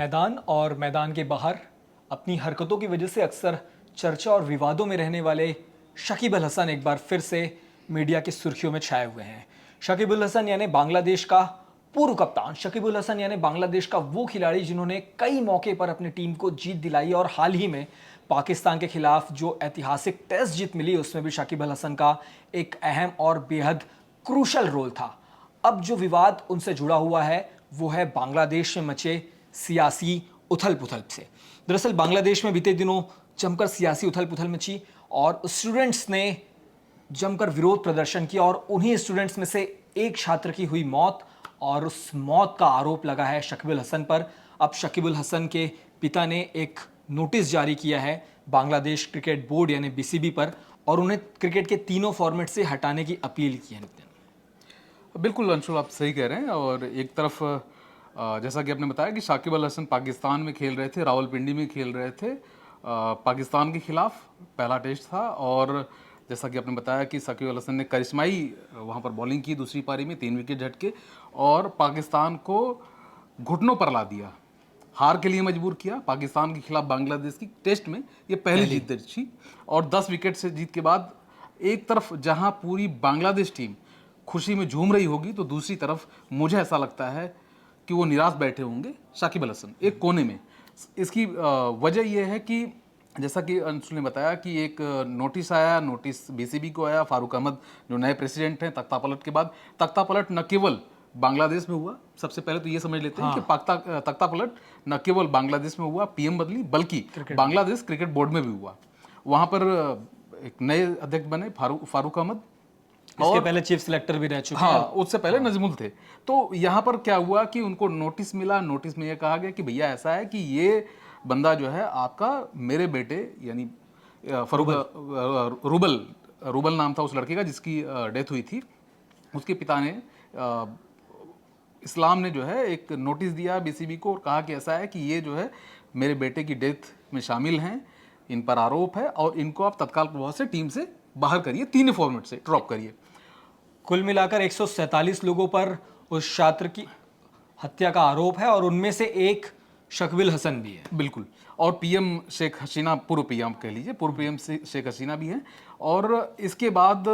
मैदान और मैदान के बाहर अपनी हरकतों की वजह से अक्सर चर्चा और विवादों में रहने वाले शकीब अल हसन एक बार फिर से मीडिया की सुर्खियों में छाए हुए हैं। शकीब अल हसन यानी बांग्लादेश का पूर्व कप्तान, शकीब अल हसन यानी बांग्लादेश का वो खिलाड़ी जिन्होंने कई मौके पर अपनी टीम को जीत दिलाई और हाल ही में पाकिस्तान के खिलाफ जो ऐतिहासिक टेस्ट जीत मिली उसमें भी शकीब अल हसन का एक अहम और बेहद क्रूशल रोल था। अब जो विवाद उनसे जुड़ा हुआ है वो है बांग्लादेश में मचे सियासी उथल पुथल से। दरअसल बांग्लादेश में बीते दिनों जमकर सियासी उथल पुथल मची और स्टूडेंट्स ने जमकर विरोध प्रदर्शन किया और उन्हीं स्टूडेंट्स में से एक छात्र की हुई मौत और उस मौत का आरोप लगा है शकीब अल हसन पर। अब शकीब अल हसन के पिता ने एक नोटिस जारी किया है बांग्लादेश क्रिकेट बोर्ड यानी बीसीबी पर और उन्हें क्रिकेट के तीनों फॉर्मेट से हटाने की अपील की है। बिल्कुल अंशुल, आप सही कह रहे हैं। और एक तरफ जैसा कि आपने बताया कि शाकिब अल हसन पाकिस्तान में खेल रहे थे, रावलपिंडी में खेल रहे थे, पाकिस्तान के खिलाफ पहला टेस्ट था। और जैसा कि आपने बताया कि शाकिब अल हसन ने करिश्माई वहाँ पर बॉलिंग की दूसरी पारी में, 3 विकेट झटके और पाकिस्तान को घुटनों पर ला दिया, हार के लिए मजबूर किया। पाकिस्तान के खिलाफ बांग्लादेश की टेस्ट में ये पहली जीत दर्ज थी और 10 विकेट से जीत के बाद एक तरफ जहां पूरी बांग्लादेश टीम खुशी में झूम रही होगी तो दूसरी तरफ मुझे ऐसा लगता है कि वो निराश बैठे होंगे शाकिब अल हसन एक कोने में। इसकी वजह यह है कि जैसा कि अंशुल ने बताया कि एक नोटिस आया, नोटिस बीसीबी को आया। फारूक अहमद जो नए प्रेसिडेंट हैं, तख्तापलट के बाद, तख्तापलट न केवल बांग्लादेश में हुआ, सबसे पहले तो ये समझ लेते हैं कि तख्तापलट न केवल बांग्लादेश में हुआ, पीएम बदली, बल्कि बांग्लादेश क्रिकेट बोर्ड में भी हुआ। वहां पर एक नए अध्यक्ष बने फारूक अहमद, इसके पहले चीफ सिलेक्टर भी रह चुके हैं। उससे पहले नजमुल थे। तो यहाँ पर क्या हुआ कि उनको नोटिस मिला। नोटिस में यह कहा गया कि भैया ऐसा है कि ये बंदा जो है आपका, मेरे बेटे यानी रूबल नाम था उस लड़के का जिसकी डेथ हुई थी, उसके पिता ने इस्लाम ने जो है एक नोटिस दिया बीसीबी को और कहा कि ऐसा है कि ये जो है मेरे बेटे की डेथ में शामिल हैं, इन पर आरोप है और इनको आप तत्काल प्रभाव से टीम से बाहर करिए, 3 फॉर्मेट से ड्रॉप करिए। कुल मिलाकर 147 लोगों पर उस छात्र की हत्या का आरोप है और उनमें से एक शकीब अल हसन भी है। बिल्कुल। और पीएम शेख हसीना, पूर्व पीएम कह लीजिए, पूर्व पीएम शेख हसीना भी हैं। और इसके बाद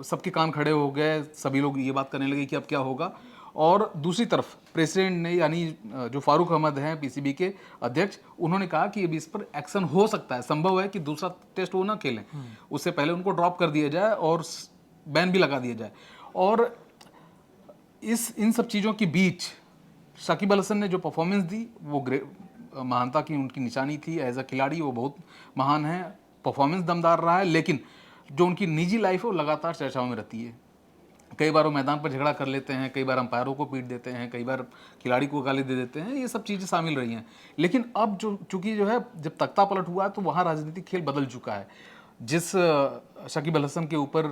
सबके कान खड़े हो गए, सभी लोग ये बात करने लगे कि अब क्या होगा। और दूसरी तरफ प्रेसिडेंट ने यानी जो फारूक अहमद हैं पीसीबी के अध्यक्ष, उन्होंने कहा कि अभी इस पर एक्शन हो सकता है, संभव है कि दूसरा टेस्ट वो ना खेलें, उससे पहले उनको ड्रॉप कर दिया जाए और बैन भी लगा दिया जाए। और इन सब चीज़ों के बीच शाकिब अल हसन ने जो परफॉर्मेंस दी वो महानता की उनकी निशानी थी। एज अ खिलाड़ी वो बहुत महान है, परफॉर्मेंस दमदार रहा है, लेकिन जो उनकी निजी लाइफ है वो लगातार चर्चाओं में रहती है। कई बार वो मैदान पर झगड़ा कर लेते हैं, कई बार अंपायरों को पीट देते हैं, कई बार खिलाड़ी को गाली दे देते हैं, ये सब चीज़ें शामिल रही हैं। लेकिन अब चूंकि जो है जब तख्ता पलट हुआ है तो वहाँ राजनीतिक खेल बदल चुका है। जिस शकीब अल हसन के ऊपर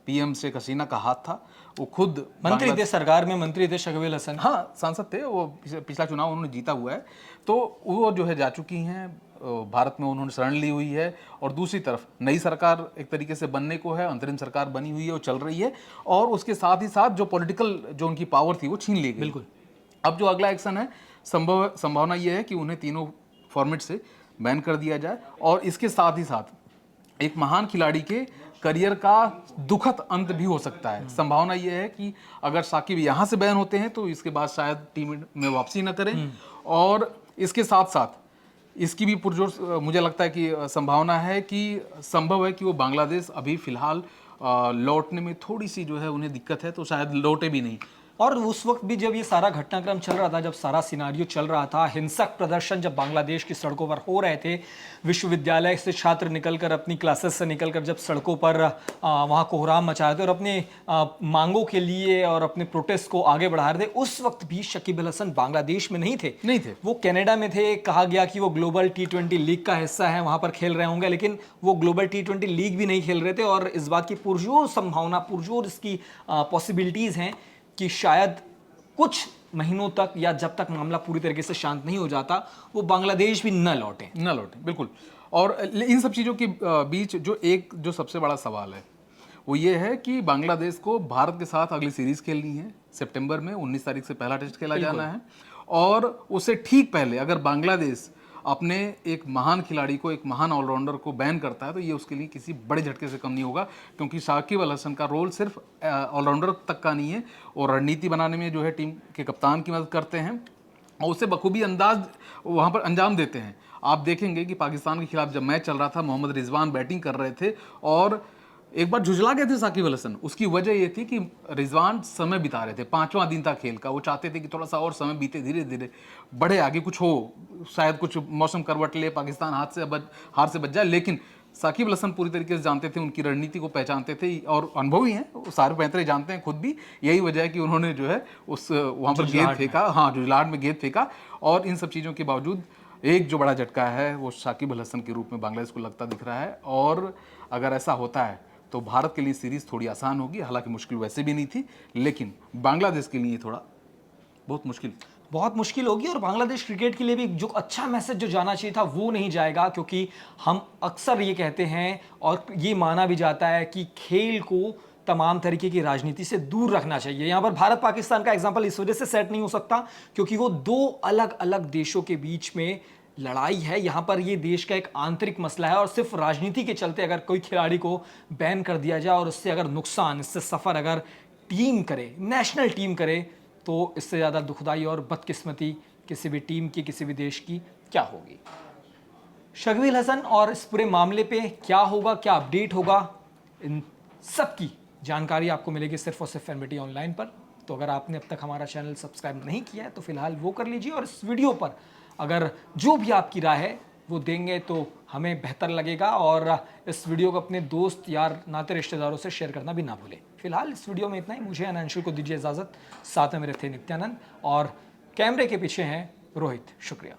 पीएम शेख हसीना का हाथ था, वो खुद मंत्री थे, सरकार में मंत्री थे शकीब अल हसन। हाँ, सांसद थे, वो पिछला चुनाव उन्होंने जीता हुआ है। तो वो जो है जा चुकी हैं भारत में, उन्होंने शरण ली हुई है। और दूसरी तरफ नई सरकार एक तरीके से बनने को है, अंतरिम सरकार बनी हुई है, वो चल रही है। और उसके साथ ही साथ जो पॉलिटिकल जो उनकी पावर थी वो छीन ली गई। बिल्कुल। अब जो अगला एक्शन है, संभावना ये है कि उन्हें तीनों फॉर्मेट से बैन कर दिया जाए और इसके साथ ही साथ एक महान खिलाड़ी के करियर का दुखद अंत भी हो सकता है। संभावना यह है कि अगर शाकिब यहाँ से बैन होते हैं तो इसके बाद शायद टीम में वापसी न करें। और इसके साथ साथ इसकी भी पुरजोर मुझे लगता है कि संभावना है कि संभव है कि वो बांग्लादेश अभी फिलहाल लौटने में थोड़ी सी जो है उन्हें दिक्कत है, तो शायद लौटे भी नहीं। और उस वक्त भी जब ये सारा घटनाक्रम चल रहा था, जब सारा सिनारियो चल रहा था, हिंसक प्रदर्शन जब बांग्लादेश की सड़कों पर हो रहे थे, विश्वविद्यालय से छात्र निकलकर अपनी क्लासेस से निकलकर जब सड़कों पर वहाँ कोहराम मचा रहे थे और अपने मांगों के लिए और अपने प्रोटेस्ट को आगे बढ़ा रहे थे, उस वक्त भी शकीब अल हसन बांग्लादेश में नहीं थे। वो कनाडा में थे। कहा गया कि वो ग्लोबल T20 लीग का हिस्सा है, वहाँ पर खेल रहे होंगे, लेकिन वो ग्लोबल T20 लीग भी नहीं खेल रहे थे। और इस बात की पुरजोर संभावना, पुरजोर इसकी पॉसिबिलिटीज़ हैं कि शायद कुछ महीनों तक या जब तक मामला पूरी तरीके से शांत नहीं हो जाता वो बांग्लादेश भी न लौटे। बिल्कुल। और इन सब चीज़ों के बीच जो सबसे बड़ा सवाल है वो ये है कि बांग्लादेश को भारत के साथ अगली सीरीज खेलनी है। सितंबर में 19 तारीख से पहला टेस्ट खेला जाना है और उससे ठीक पहले अगर बांग्लादेश अपने एक महान खिलाड़ी को, एक महान ऑलराउंडर को बैन करता है तो ये उसके लिए किसी बड़े झटके से कम नहीं होगा, क्योंकि शाकिब अल हसन का रोल सिर्फ ऑलराउंडर तक का नहीं है, और रणनीति बनाने में जो है टीम के कप्तान की मदद करते हैं और उसे बखूबी अंदाज वहाँ पर अंजाम देते हैं। आप देखेंगे कि पाकिस्तान के खिलाफ जब मैच चल रहा था, मोहम्मद रिजवान बैटिंग कर रहे थे और एक बार झुझला गए थे साकिब अल हसन। उसकी वजह ये थी कि रिजवान समय बिता रहे थे, 5वां दिन था खेल का, वो चाहते थे कि थोड़ा सा और समय बीते, धीरे धीरे बढ़े आगे, कुछ हो, शायद कुछ मौसम करवट ले, पाकिस्तान हार से बच जाए। लेकिन साकिब अल हसन पूरी तरीके से जानते थे, उनकी रणनीति को पहचानते थे और अनुभवी हैं, वो सारे पैंतरे जानते हैं खुद भी। यही वजह है कि उन्होंने जो है उस वहाँ पर गेंद फेंका, हाँ जुजलाहट में गेंद फेंका। और इन सब चीज़ों के बावजूद एक जो बड़ा झटका है वो साकिब अल हसन के रूप में बांग्लादेश को लगता दिख रहा है। और अगर ऐसा होता है तो भारत के लिए सीरीज थोड़ी आसान होगी, हालांकि मुश्किल वैसे भी नहीं थी, लेकिन बांग्लादेश के लिए थोड़ा बहुत मुश्किल होगी। और बांग्लादेश क्रिकेट के लिए भी जो अच्छा मैसेज जो जाना चाहिए था वो नहीं जाएगा, क्योंकि हम अक्सर ये कहते हैं और ये माना भी जाता है कि खेल को तमाम तरीके की राजनीति से दूर रखना चाहिए। यहाँ पर भारत पाकिस्तान का एग्जाम्पल इस वजह से सेट नहीं हो सकता क्योंकि वो दो अलग अलग देशों के बीच में लड़ाई है। यहाँ पर ये देश का एक आंतरिक मसला है और सिर्फ राजनीति के चलते अगर कोई खिलाड़ी को बैन कर दिया जाए और उससे अगर नुकसान, इससे सफ़र अगर टीम करे, नेशनल टीम करे, तो इससे ज़्यादा दुखदाई और बदकिस्मती किसी भी टीम की, किसी भी देश की क्या होगी। शकीब अल हसन और इस पूरे मामले पे क्या होगा, क्या अपडेट होगा, इन सब की जानकारी आपको मिलेगी सिर्फ और सिर्फ एनबीटी ऑनलाइन पर। तो अगर आपने अब तक हमारा चैनल सब्सक्राइब नहीं किया है तो फिलहाल वो कर लीजिए, और इस वीडियो पर अगर जो भी आपकी राय है वो देंगे तो हमें बेहतर लगेगा। और इस वीडियो को अपने दोस्त, यार, नाते, रिश्तेदारों से शेयर करना भी ना भूलें। फिलहाल इस वीडियो में इतना ही। मुझे अंशुल को दीजिए इजाज़त, साथ में मेरे थे नित्यानंद और कैमरे के पीछे हैं रोहित। शुक्रिया।